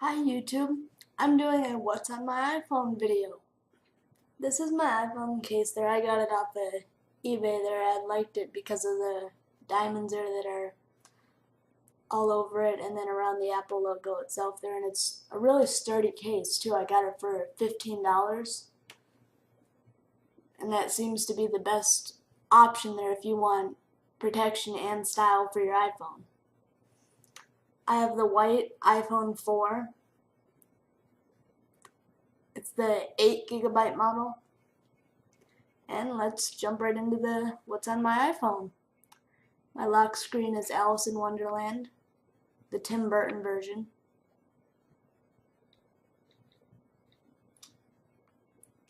Hi YouTube, I'm doing a what's on my iPhone video. This is my iPhone case there. I got it off of eBay there. I liked it because of the diamonds there that are all over it and then around the Apple logo itself there, and it's a really sturdy case too. I got it for $15 and that seems to be the best option there if you want protection and style for your iPhone. I have the white iPhone 4. It's the 8GB model. And let's jump right into the what's on my iPhone. My lock screen is Alice in Wonderland, the Tim Burton version.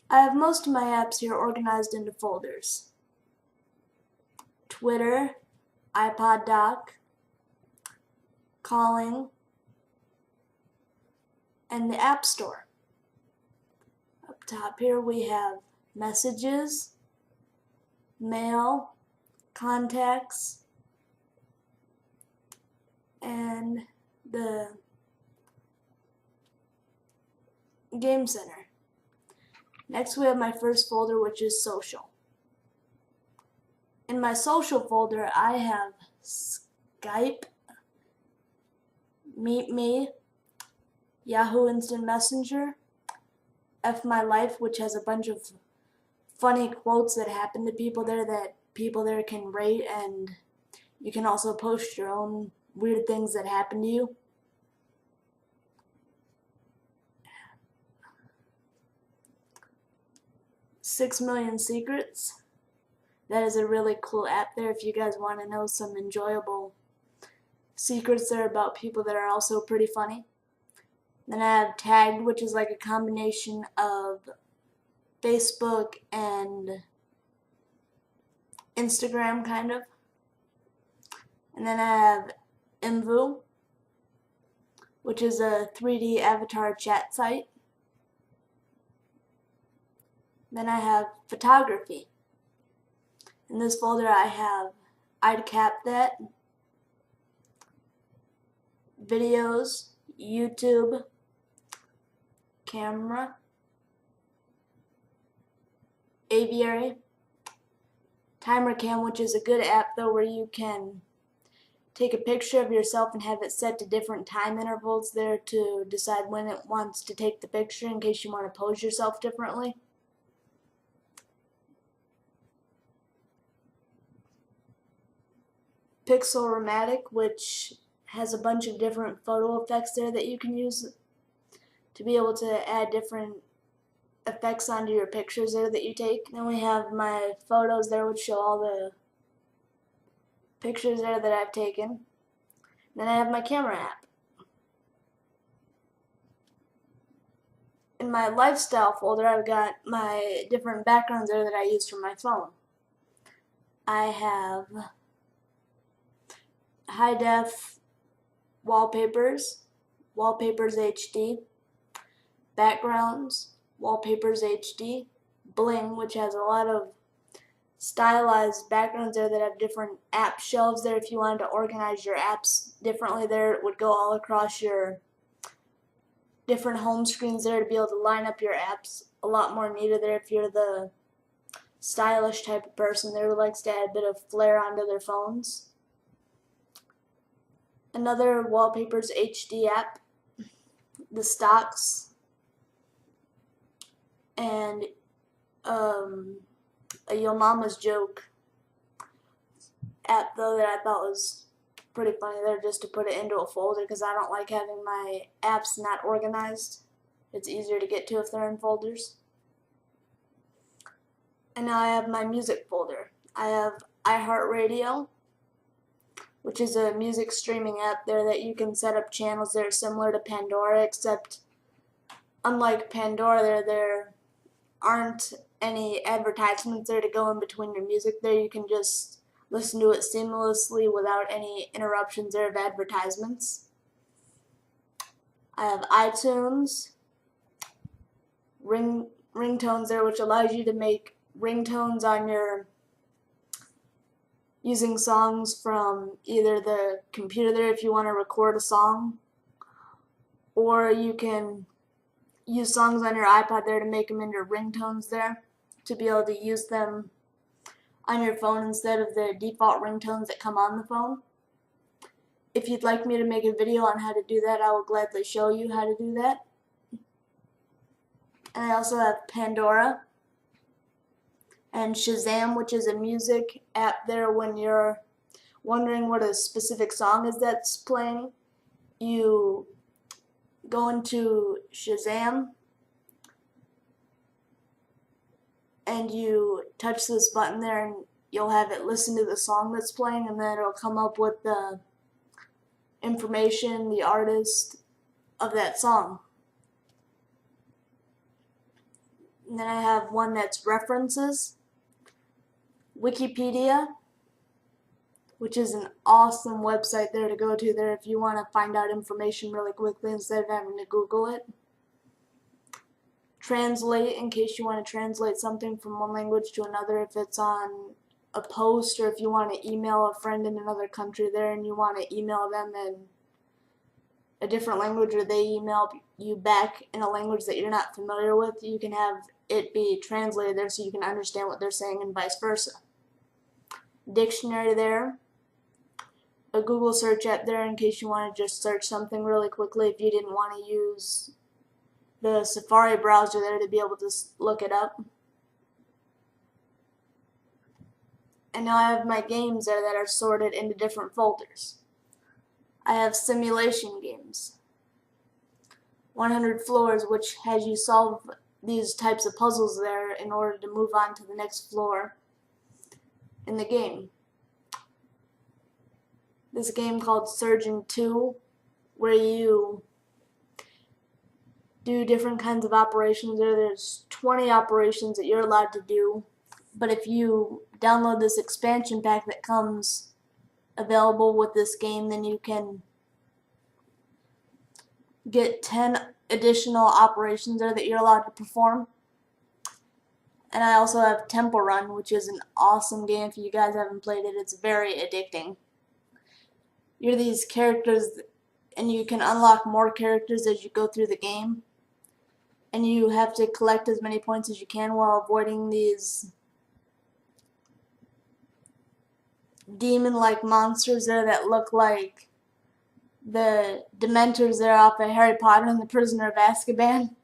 I have most of my apps here organized into folders. Twitter, iPod Dock, Calling, and the App Store. Up top here we have Messages, Mail, Contacts, and the Game Center. Next we have my first folder, which is Social. In my Social folder I have Skype, Meet Me, Yahoo Instant Messenger, F My Life, which has a bunch of funny quotes that happen to people there that people there can rate, and you can also post your own weird things that happen to you. Six Million Secrets. That is a really cool app there if you guys want to know some enjoyable secrets there about people that are also pretty funny. Then I have Tagged, which is like a combination of Facebook and Instagram kind of. And then I have Imvu, which is a 3D avatar chat site. Then I have Photography. In this folder I have I'd Cap That, Videos, YouTube, Camera, Aviary, Timer Cam, which is a good app though where you can take a picture of yourself and have it set to different time intervals there to decide when it wants to take the picture in case you want to pose yourself differently. Pixelmatic, which has a bunch of different photo effects there that you can use to be able to add different effects onto your pictures there that you take. Then we have my photos there, which show all the pictures there that I've taken. Then I have my camera app. In my lifestyle folder I've got my different backgrounds there that I use for my phone. I have high def wallpapers, wallpapers HD, backgrounds, wallpapers HD, bling, which has a lot of stylized backgrounds there that have different app shelves there. If you wanted to organize your apps differently there, it would go all across your different home screens there to be able to line up your apps a lot more neater there if you're the stylish type of person there who likes to add a bit of flair onto their phones. Another Wallpapers HD app, the Stocks, and a Yo Mama's Joke app though that I thought was pretty funny there, just to put it into a folder because I don't like having my apps not organized. It's easier to get to if they're in folders. And now I have my music folder. I have iHeartRadio, which is a music streaming app there that you can set up channels that are similar to Pandora, except unlike Pandora there aren't any advertisements there to go in between your music there. You can just listen to it seamlessly without any interruptions there of advertisements. I have iTunes, ringtones there, which allows you to make ringtones on your using songs from either the computer there if you want to record a song, or you can use songs on your iPod there to make them into ringtones there, to be able to use them on your phone instead of the default ringtones that come on the phone. If you'd like me to make a video on how to do that, I will gladly show you how to do that. And I also have Pandora and Shazam, which is a music app there. When you're wondering what a specific song is that's playing, you go into Shazam and you touch this button there, and you'll have it listen to the song that's playing, and then it'll come up with the information, the artist of that song. And then I have one that's references, Wikipedia, which is an awesome website there to go to there if you want to find out information really quickly instead of having to Google it. Translate, in case you want to translate something from one language to another, if it's on a post, or if you want to email a friend in another country there and you want to email them in a different language, or they email you back in a language that you're not familiar with, you can have it be translated there so you can understand what they're saying, and vice versa. Dictionary there, a Google search app there in case you want to just search something really quickly if you didn't want to use the Safari browser there to be able to look it up. And now I have my games there that are sorted into different folders. I have simulation games, 100 floors, which has you solve these types of puzzles there in order to move on to the next floor in the game. This game called Surgeon 2, where you do different kinds of operations there. There's 20 operations that you're allowed to do, but if you download this expansion pack that comes available with this game, then you can get 10 additional operations there that you're allowed to perform. And I also have Temple Run, which is an awesome game. If you guys haven't played it, it's very addicting. You're these characters, and you can unlock more characters as you go through the game. And you have to collect as many points as you can while avoiding these demon-like monsters there that look like the Dementors there off of Harry Potter and the Prisoner of Azkaban.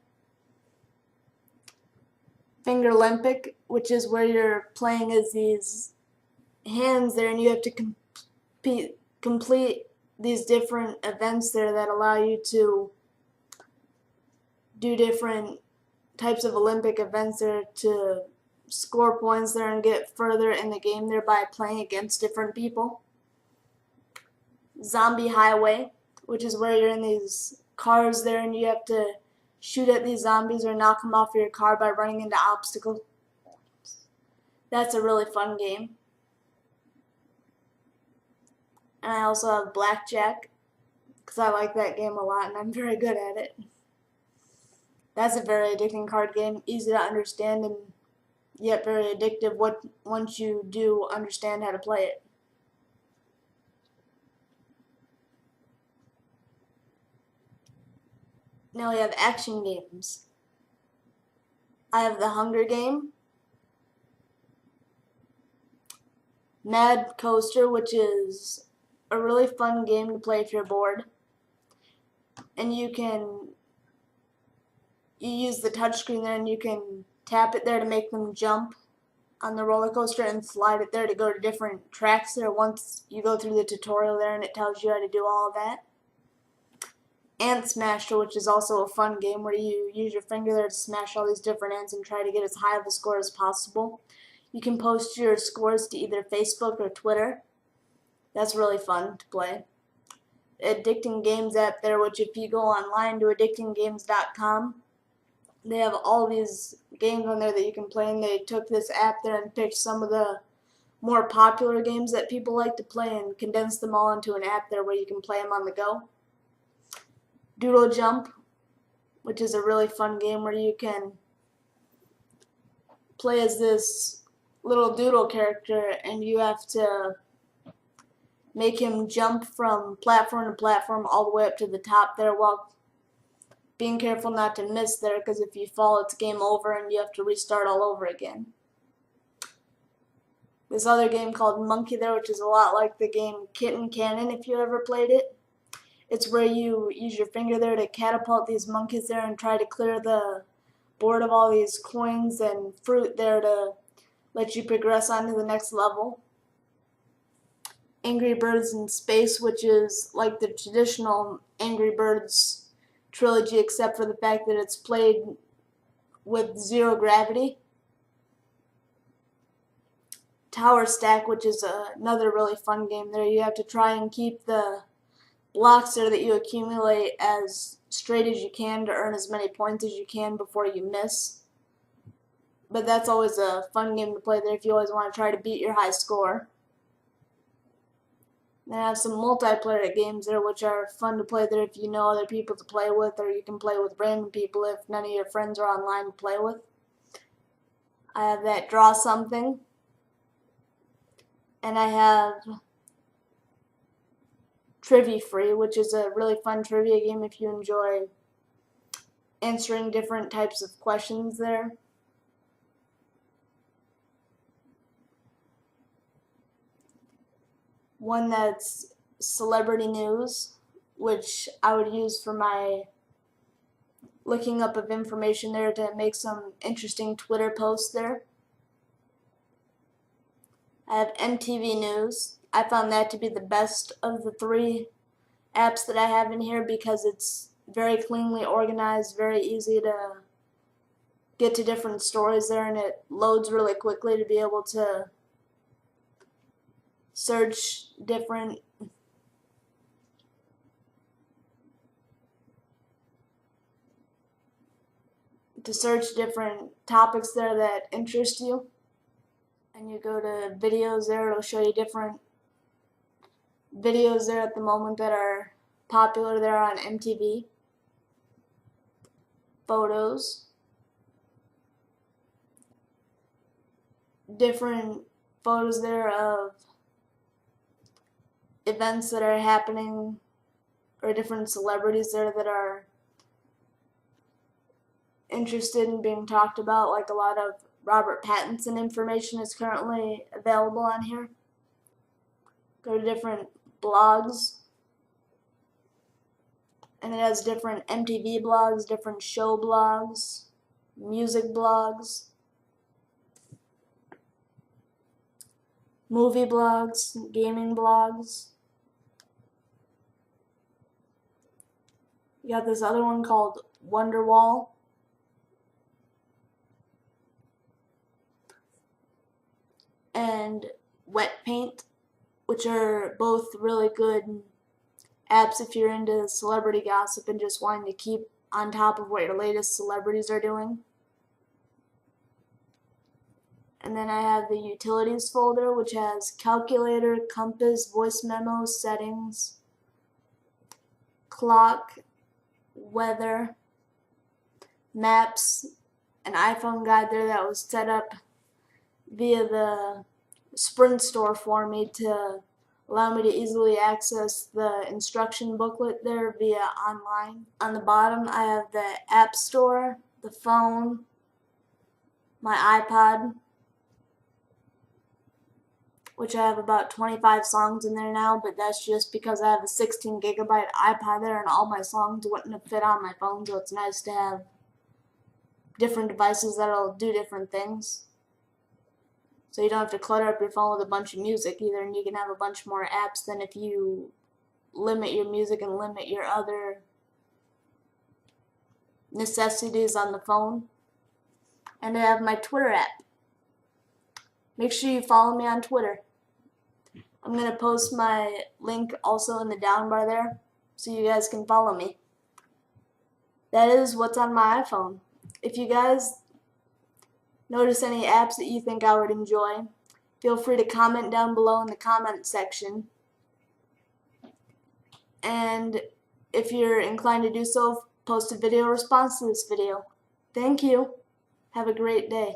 Finger Olympic, which is where you're playing as these hands there, and you have to complete these different events there that allow you to do different types of Olympic events there to score points there and get further in the game there by playing against different people. Zombie Highway, which is where you're in these cars there and you have to shoot at these zombies or knock them off of your car by running into obstacles. That's a really fun game. And I also have Blackjack, because I like that game a lot and I'm very good at it. That's a very addicting card game, easy to understand and yet very addictive once you do understand how to play it. Now we have action games. I have the Hunger Game, Mad Coaster, which is a really fun game to play if you're bored. And you use the touchscreen there and you can tap it there to make them jump on the roller coaster and slide it there to go to different tracks there once you go through the tutorial there, and it tells you how to do all of that. Ant Smasher, which is also a fun game where you use your finger there to smash all these different ants and try to get as high of a score as possible. You can post your scores to either Facebook or Twitter. That's really fun to play. Addicting Games app there, which if you go online to addictinggames.com, they have all these games on there that you can play, and they took this app there and picked some of the more popular games that people like to play and condensed them all into an app there where you can play them on the go. Doodle Jump, which is a really fun game where you can play as this little doodle character and you have to make him jump from platform to platform all the way up to the top there while being careful not to miss there, because if you fall, it's game over and you have to restart all over again. This other game called Monkey there, which is a lot like the game Kitten Cannon, if you ever played it. It's where you use your finger there to catapult these monkeys there and try to clear the board of all these coins and fruit there to let you progress on to the next level. Angry Birds in Space, which is like the traditional Angry Birds trilogy, except for the fact that it's played with zero gravity. Tower Stack, which is another really fun game there. You have to try and keep the blocks there that you accumulate as straight as you can to earn as many points as you can before you miss. But that's always a fun game to play there if you always want to try to beat your high score. Then I have some multiplayer games there which are fun to play there if you know other people to play with, or you can play with random people if none of your friends are online to play with. I have that Draw Something. And I have Trivia Free, which is a really fun trivia game if you enjoy answering different types of questions there. One that's Celebrity News, which I would use for my looking up of information there to make some interesting Twitter posts there. I have MTV News. I found that to be the best of the three apps that I have in here because it's very cleanly organized, very easy to get to different stories there, and it loads really quickly to be able to search different topics there that interest you. And you go to videos there, it'll show you different videos there at the moment that are popular there on MTV. Photos. Different photos there of events that are happening, or different celebrities there that are interested in being talked about, like a lot of Robert Pattinson information is currently available on here. Go to different blogs, and it has different MTV blogs, different show blogs, music blogs, movie blogs, gaming blogs. You got this other one called Wonderwall. And Wet Paint, which are both really good apps if you're into celebrity gossip and just wanting to keep on top of what your latest celebrities are doing. And then I have the utilities folder, which has calculator, compass, voice memo, settings, clock, weather, maps, an iPhone guide there that was set up via the Sprint store for me to allow me to easily access the instruction booklet there via online. On the bottom I have the App Store, the phone, my iPod, which I have about 25 songs in there now, but that's just because I have a 16 gigabyte iPod there and all my songs wouldn't have fit on my phone, so it's nice to have different devices that'll do different things. So you don't have to clutter up your phone with a bunch of music either, and you can have a bunch more apps than if you limit your music and limit your other necessities on the phone. And I have my Twitter app. Make sure you follow me on Twitter. I'm going to post my link also in the down bar there so you guys can follow me. That is what's on my iPhone. If you guys notice any apps that you think I would enjoy, feel free to comment down below in the comment section. And if you're inclined to do so, post a video response to this video. Thank you. Have a great day.